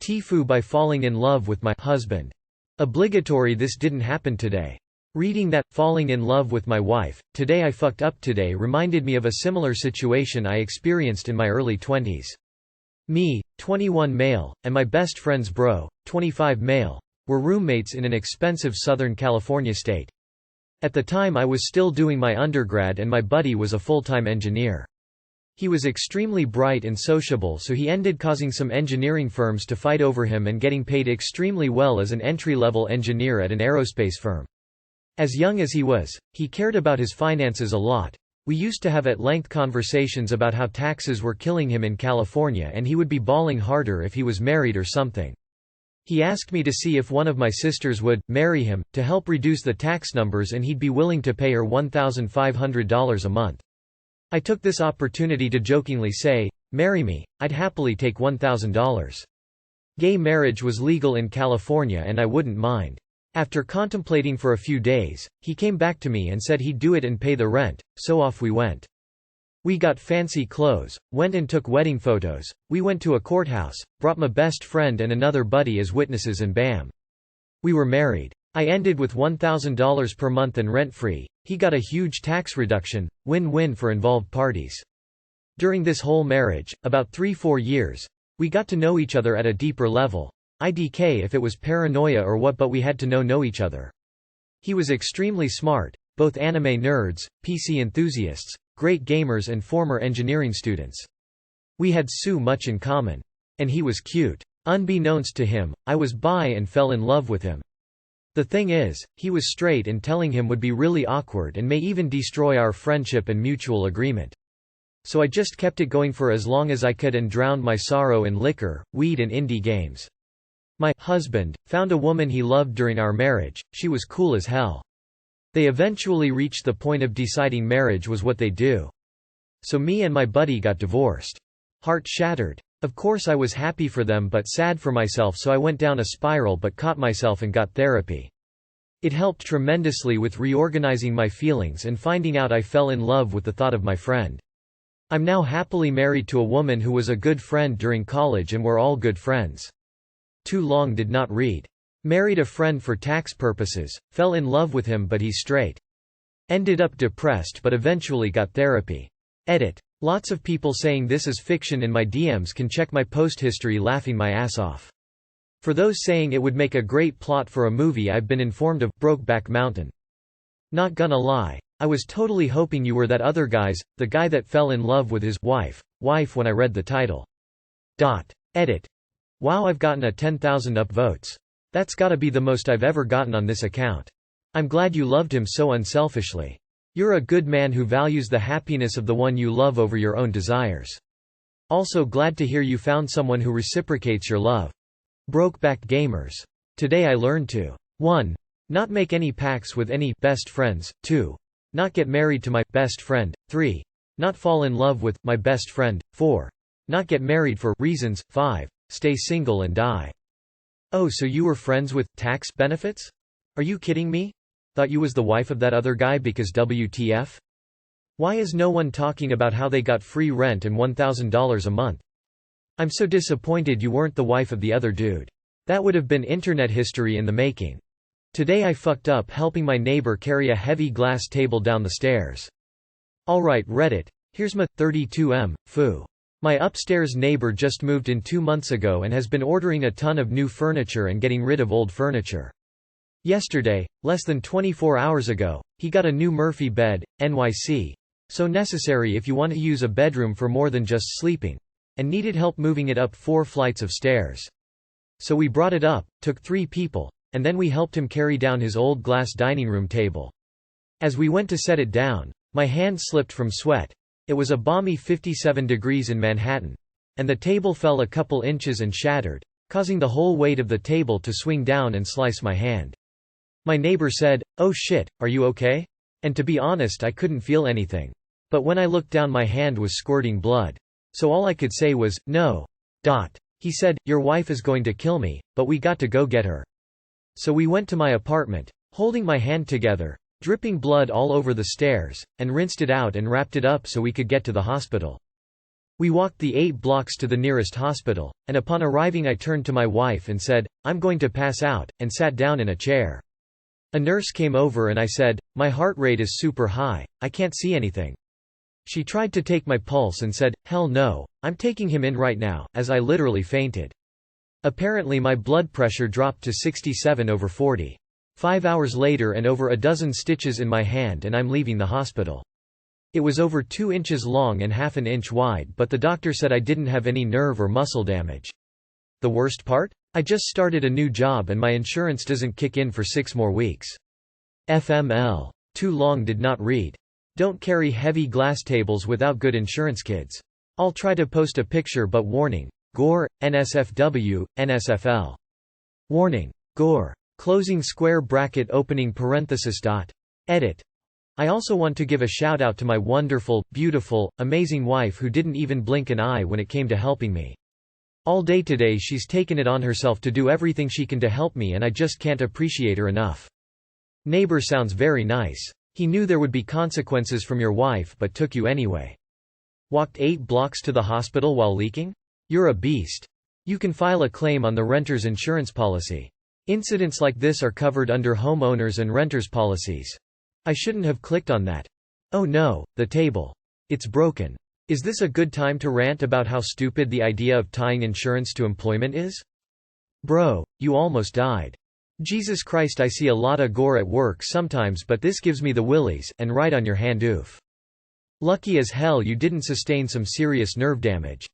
Tifu by falling in love with my husband. Obligatory. This didn't happen today. Reading that, falling in love with my wife, today I fucked up today reminded me of a similar situation I experienced in my early 20s. Me, 21 male, and my best friend's bro, 25 male, were roommates in an expensive Southern California state. At the time I was still doing my undergrad and my buddy was a full-time engineer. He was extremely bright and sociable, so he ended causing some engineering firms to fight over him and getting paid extremely well as an entry-level engineer at an aerospace firm. As young as he was, he cared about his finances a lot. We used to have at-length conversations about how taxes were killing him in California and he would be balling harder if he was married or something. He asked me to see if one of my sisters would marry him, to help reduce the tax numbers, and he'd be willing to pay her $1,500 a month. I took this opportunity to jokingly say, "Marry me, I'd happily take $1,000. Gay marriage was legal in California and I wouldn't mind." After contemplating for a few days, he came back to me and said he'd do it and pay the rent, so off we went. We got fancy clothes, went and took wedding photos, we went to a courthouse, brought my best friend and another buddy as witnesses, and bam! We were married. I ended with $1,000 per month and rent-free, he got a huge tax reduction, win-win for involved parties. During this whole marriage, about 3–4 years, we got to know each other at a deeper level. IDK if it was paranoia or what, but we had to know each other. He was extremely smart, both anime nerds, PC enthusiasts, great gamers and former engineering students. We had so much in common. And he was cute. Unbeknownst to him, I was bi and fell in love with him. The thing is, he was straight and telling him would be really awkward and may even destroy our friendship and mutual agreement. So I just kept it going for as long as I could and drowned my sorrow in liquor, weed and indie games. My husband found a woman he loved during our marriage. She was cool as hell. They eventually reached the point of deciding marriage was what they do. So me and my buddy got divorced. Heart shattered. Of course I was happy for them but sad for myself, so I went down a spiral but caught myself and got therapy. It helped tremendously with reorganizing my feelings and finding out I fell in love with the thought of my friend. I'm now happily married to a woman who was a good friend during college and we're all good friends. Too long did not read. Married a friend for tax purposes, fell in love with him but he's straight. Ended up depressed but eventually got therapy. Edit. Lots of people saying this is fiction in my DMs can check my post history laughing my ass off. For those saying it would make a great plot for a movie, I've been informed of Brokeback Mountain. Not gonna lie, I was totally hoping you were that other guys, the guy that fell in love with his wife when I read the title. Edit. Wow, I've gotten a 10,000 upvotes. That's gotta be the most I've ever gotten on this account. I'm glad you loved him so unselfishly. You're a good man who values the happiness of the one you love over your own desires. Also glad to hear you found someone who reciprocates your love. Brokeback Gamers. Today I learned to 1. Not make any pacts with any best friends, 2. Not get married to my best friend, 3. Not fall in love with my best friend, 4. Not get married for reasons, 5. Stay single and die. Oh, so you were friends with tax benefits? Are you kidding me? Thought you was the wife of that other guy because WTF? Why is no one talking about how they got free rent and $1,000 a month? I'm so disappointed you weren't the wife of the other dude. That would have been internet history in the making. Today I fucked up helping my neighbor carry a heavy glass table down the stairs. Alright Reddit, here's my 32M, foo. My upstairs neighbor just moved in 2 months ago and has been ordering a ton of new furniture and getting rid of old furniture. Yesterday, less than 24 hours ago, he got a new Murphy bed, NYC. So necessary if you want to use a bedroom for more than just sleeping. And needed help moving it up 4 flights of stairs. So we brought it up, took 3 people, and then we helped him carry down his old glass dining room table. As we went to set it down, my hand slipped from sweat. It was a balmy 57 degrees in Manhattan. And the table fell a couple inches and shattered, causing the whole weight of the table to swing down and slice my hand. My neighbor said, "Oh shit, are you okay?" And to be honest, I couldn't feel anything. But when I looked down, my hand was squirting blood. So all I could say was, "No." He said, "Your wife is going to kill me, but we got to go get her." So we went to my apartment, holding my hand together, dripping blood all over the stairs, and rinsed it out and wrapped it up so we could get to the hospital. We walked the 8 blocks to the nearest hospital, and upon arriving I turned to my wife and said, "I'm going to pass out," and sat down in a chair. A nurse came over and I said, "My heart rate is super high, I can't see anything." She tried to take my pulse and said, "Hell no, I'm taking him in right now," as I literally fainted. Apparently my blood pressure dropped to 67/40. 5 hours later and over a dozen stitches in my hand and I'm leaving the hospital. It was over 2 inches long and half an inch wide, but the doctor said I didn't have any nerve or muscle damage. The worst part? I just started a new job and my insurance doesn't kick in for 6 more weeks. FML. Too long did not read. Don't carry heavy glass tables without good insurance, kids. I'll try to post a picture, but warning. Gore, NSFW, NSFL. Warning. Gore. Closing square bracket opening parenthesis dot. Edit. I also want to give a shout out to my wonderful, beautiful, amazing wife who didn't even blink an eye when it came to helping me. All day today she's taken it on herself to do everything she can to help me and I just can't appreciate her enough. Neighbor sounds very nice. He knew there would be consequences from your wife but took you anyway. Walked 8 blocks to the hospital while leaking? You're a beast. You can file a claim on the renter's insurance policy. Incidents like this are covered under homeowners and renters policies. I shouldn't have clicked on that. Oh no, the table. It's broken. Is this a good time to rant about how stupid the idea of tying insurance to employment is? Bro, you almost died. Jesus Christ, I see a lot of gore at work sometimes, but this gives me the willies, and right on your hand, oof. Lucky as hell you didn't sustain some serious nerve damage.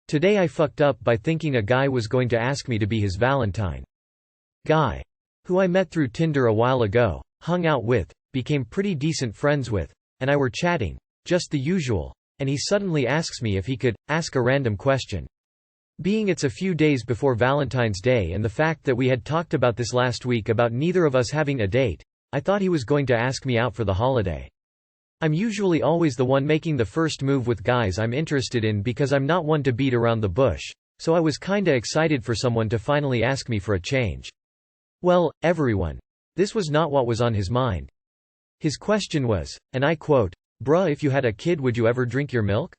Today I fucked up by thinking a guy was going to ask me to be his Valentine. Guy. Who I met through Tinder a while ago, hung out with, became pretty decent friends with, and I were chatting, just the usual. And he suddenly asks me if he could ask a random question. Being it's a few days before Valentine's Day and the fact that we had talked about this last week about neither of us having a date, I thought he was going to ask me out for the holiday. I'm usually always the one making the first move with guys I'm interested in because I'm not one to beat around the bush, so I was kinda excited for someone to finally ask me for a change. Well, everyone. This was not what was on his mind. His question was, and I quote, "Bruh, if you had a kid would you ever drink your milk?"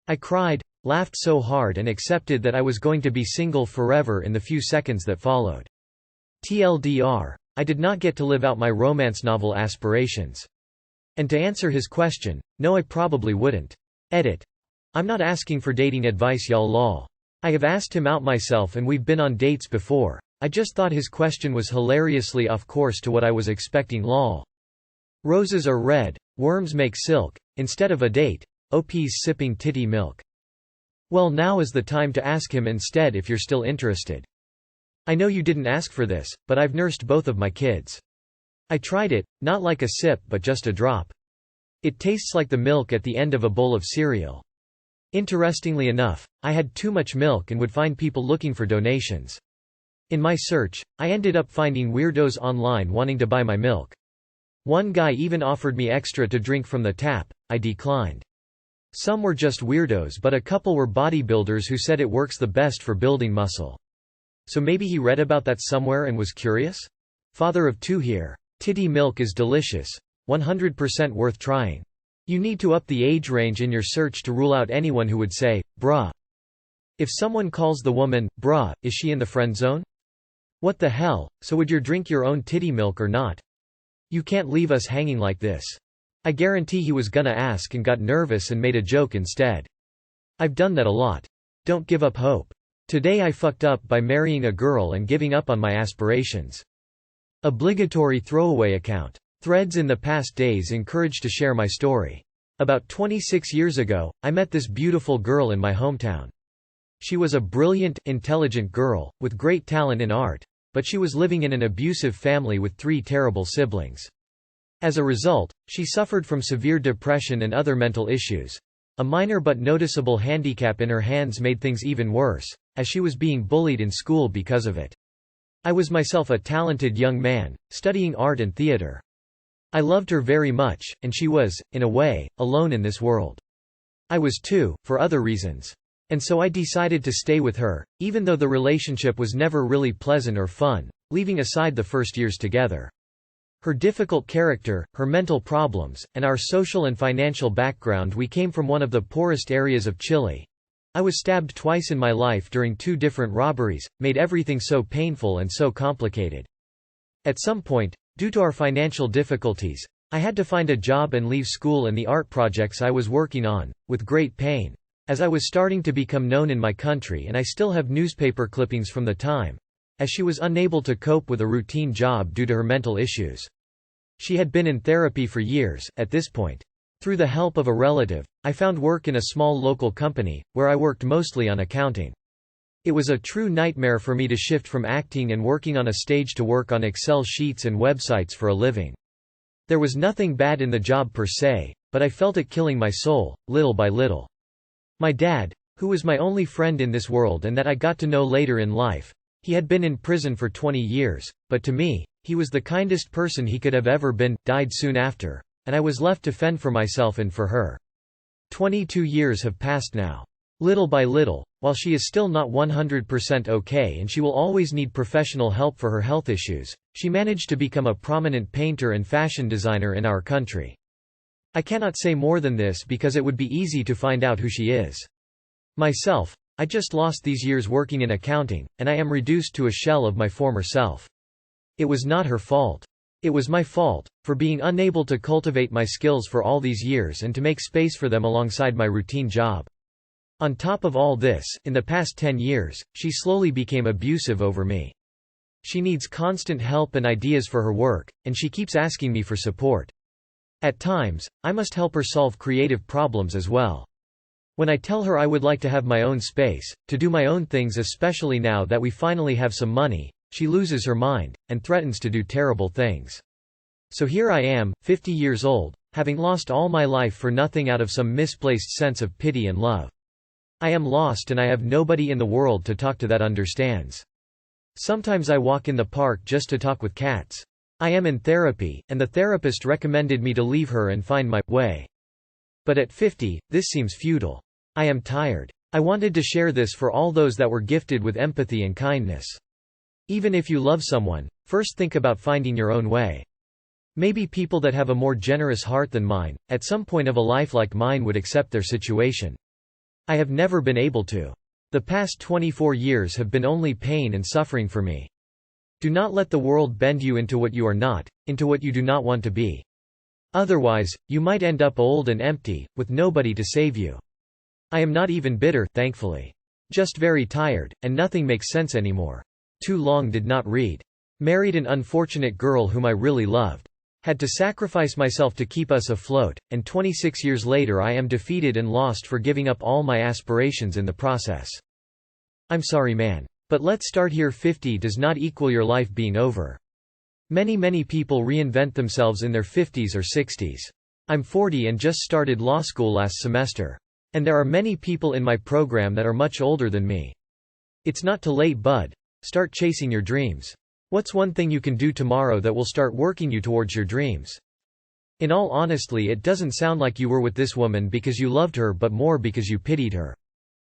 I cried, laughed so hard and accepted that I was going to be single forever in the few seconds that followed. TLDR. I did not get to live out my romance novel aspirations. And to answer his question, no, I probably wouldn't. Edit. I'm not asking for dating advice, y'all, lol. I have asked him out myself and we've been on dates before. I just thought his question was hilariously off course to what I was expecting, lol. Roses are red, worms make silk. Instead of a date, OP's sipping titty milk. Well, now is the time to ask him instead if you're still interested. I know you didn't ask for this, but I've nursed both of my kids. I tried it, not like a sip but just a drop. It tastes like the milk at the end of a bowl of cereal. Interestingly enough, I had too much milk and would find people looking for donations. In my search, I ended up finding weirdos online wanting to buy my milk. One guy even offered me extra to drink from the tap. I declined. Some were just weirdos, but a couple were bodybuilders who said it works the best for building muscle. So maybe he read about that somewhere and was curious? Father of 2 here. Titty milk is delicious. 100% worth trying. You need to up the age range in your search to rule out anyone who would say, bruh. If someone calls the woman, bruh, is she in the friend zone? What the hell, so would you drink your own titty milk or not? You can't leave us hanging like this. I guarantee he was gonna ask and got nervous and made a joke instead. I've done that a lot. Don't give up hope. Today I fucked up by marrying a girl and giving up on my aspirations. Obligatory throwaway account. Threads in the past days encouraged to share my story. About 26 years ago, I met this beautiful girl in my hometown. She was a brilliant, intelligent girl, with great talent in art, but she was living in an abusive family with 3 terrible siblings. As a result, she suffered from severe depression and other mental issues. A minor but noticeable handicap in her hands made things even worse, as she was being bullied in school because of it. I was myself a talented young man, studying art and theater. I loved her very much, and she was, in a way, alone in this world. I was too, for other reasons. And so I decided to stay with her, even though the relationship was never really pleasant or fun, leaving aside the first years together. Her difficult character, her mental problems, and our social and financial background. We came from one of the poorest areas of Chile, I was stabbed twice in my life during 2 different robberies, made everything so painful and so complicated. At some point, due to our financial difficulties, I had to find a job and leave school and the art projects I was working on, with great pain, as I was starting to become known in my country, and I still have newspaper clippings from the time, as she was unable to cope with a routine job due to her mental issues. She had been in therapy for years, at this point. Through the help of a relative, I found work in a small local company, where I worked mostly on accounting. It was a true nightmare for me to shift from acting and working on a stage to work on Excel sheets and websites for a living. There was nothing bad in the job per se, but I felt it killing my soul, little by little. My dad, who was my only friend in this world and that I got to know later in life, he had been in prison for 20 years, but to me, he was the kindest person he could have ever been, died soon after, and I was left to fend for myself and for her. 22 years have passed now. Little by little, while she is still not 100% okay and she will always need professional help for her health issues, she managed to become a prominent painter and fashion designer in our country. I cannot say more than this because it would be easy to find out who she is. Myself, I just lost these years working in accounting, and I am reduced to a shell of my former self. It was not her fault. It was my fault, for being unable to cultivate my skills for all these years and to make space for them alongside my routine job. On top of all this, in the past 10 years, she slowly became abusive over me. She needs constant help and ideas for her work, and she keeps asking me for support. At times, I must help her solve creative problems as well. When I tell her I would like to have my own space, to do my own things, especially now that we finally have some money, she loses her mind, and threatens to do terrible things. So here I am, 50 years old, having lost all my life for nothing out of some misplaced sense of pity and love. I am lost and I have nobody in the world to talk to that understands. Sometimes I walk in the park just to talk with cats. I am in therapy, and the therapist recommended me to leave her and find my way. But at 50, this seems futile. I am tired. I wanted to share this for all those that were gifted with empathy and kindness. Even if you love someone, first think about finding your own way. Maybe people that have a more generous heart than mine, at some point of a life like mine, would accept their situation. I have never been able to. The past 24 years have been only pain and suffering for me. Do not let the world bend you into what you are not, into what you do not want to be. Otherwise, you might end up old and empty, with nobody to save you. I am not even bitter, thankfully. Just very tired, and nothing makes sense anymore. Too long did not read. Married an unfortunate girl whom I really loved. Had to sacrifice myself to keep us afloat, and 26 years later I am defeated and lost for giving up all my aspirations in the process. I'm sorry, man. But let's start here. 50 does not equal your life being over. Many people reinvent themselves in their 50s or 60s. I'm 40 and just started law school last semester. And there are many people in my program that are much older than me. It's not too late, bud. Start chasing your dreams. What's one thing you can do tomorrow that will start working you towards your dreams? In all honesty, it doesn't sound like you were with this woman because you loved her, but more because you pitied her.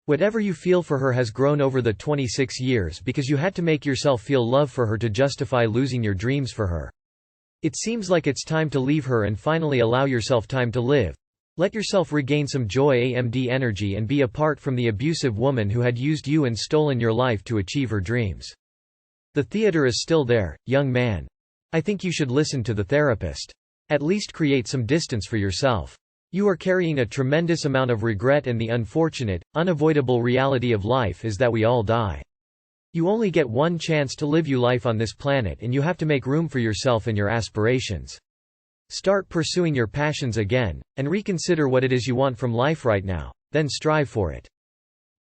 Whatever you feel for her has grown over the 26 years because you had to make yourself feel love for her to justify losing your dreams for her. It seems like it's time to leave her and finally allow yourself time to live. Let yourself regain some joy and energy and be apart from the abusive woman who had used you and stolen your life to achieve her dreams. The theater is still there, young man. I think you should listen to the therapist. At least create some distance for yourself. You are carrying a tremendous amount of regret, and the unfortunate, unavoidable reality of life is that we all die. You only get one chance to live your life on this planet, and you have to make room for yourself and your aspirations. Start pursuing your passions again, and reconsider what it is you want from life right now, then strive for it.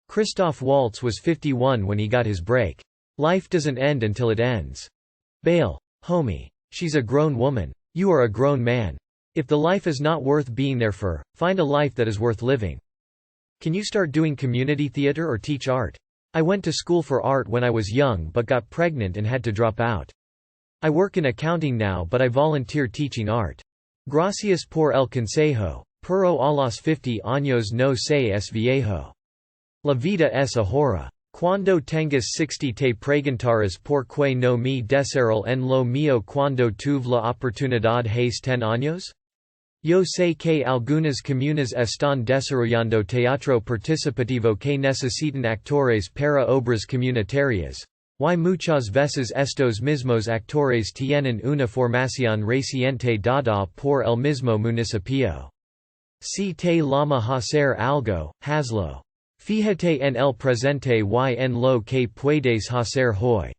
Christoph Waltz was 51 when he got his break. Life doesn't end until it ends. Bail. Homie. She's a grown woman. You are a grown man. If the life is not worth being there for, find a life that is worth living. Can you start doing community theater or teach art? I went to school for art when I was young but got pregnant and had to drop out. I work in accounting now, but I volunteer teaching art. Gracias por el consejo, pero a los 50 años no se es viejo. La vida es ahora. Cuando tengas 60 te preguntarás por qué no me desearon en lo mío cuando tuve la oportunidad hace 10 años? Yo sé que algunas comunas están desarrollando teatro participativo que necesitan actores para obras comunitarias. Y muchas veces estos mismos actores tienen una formación reciente dada por el mismo municipio. Si te llama hacer algo, hazlo. Fíjate en el presente y en lo que puedes hacer hoy.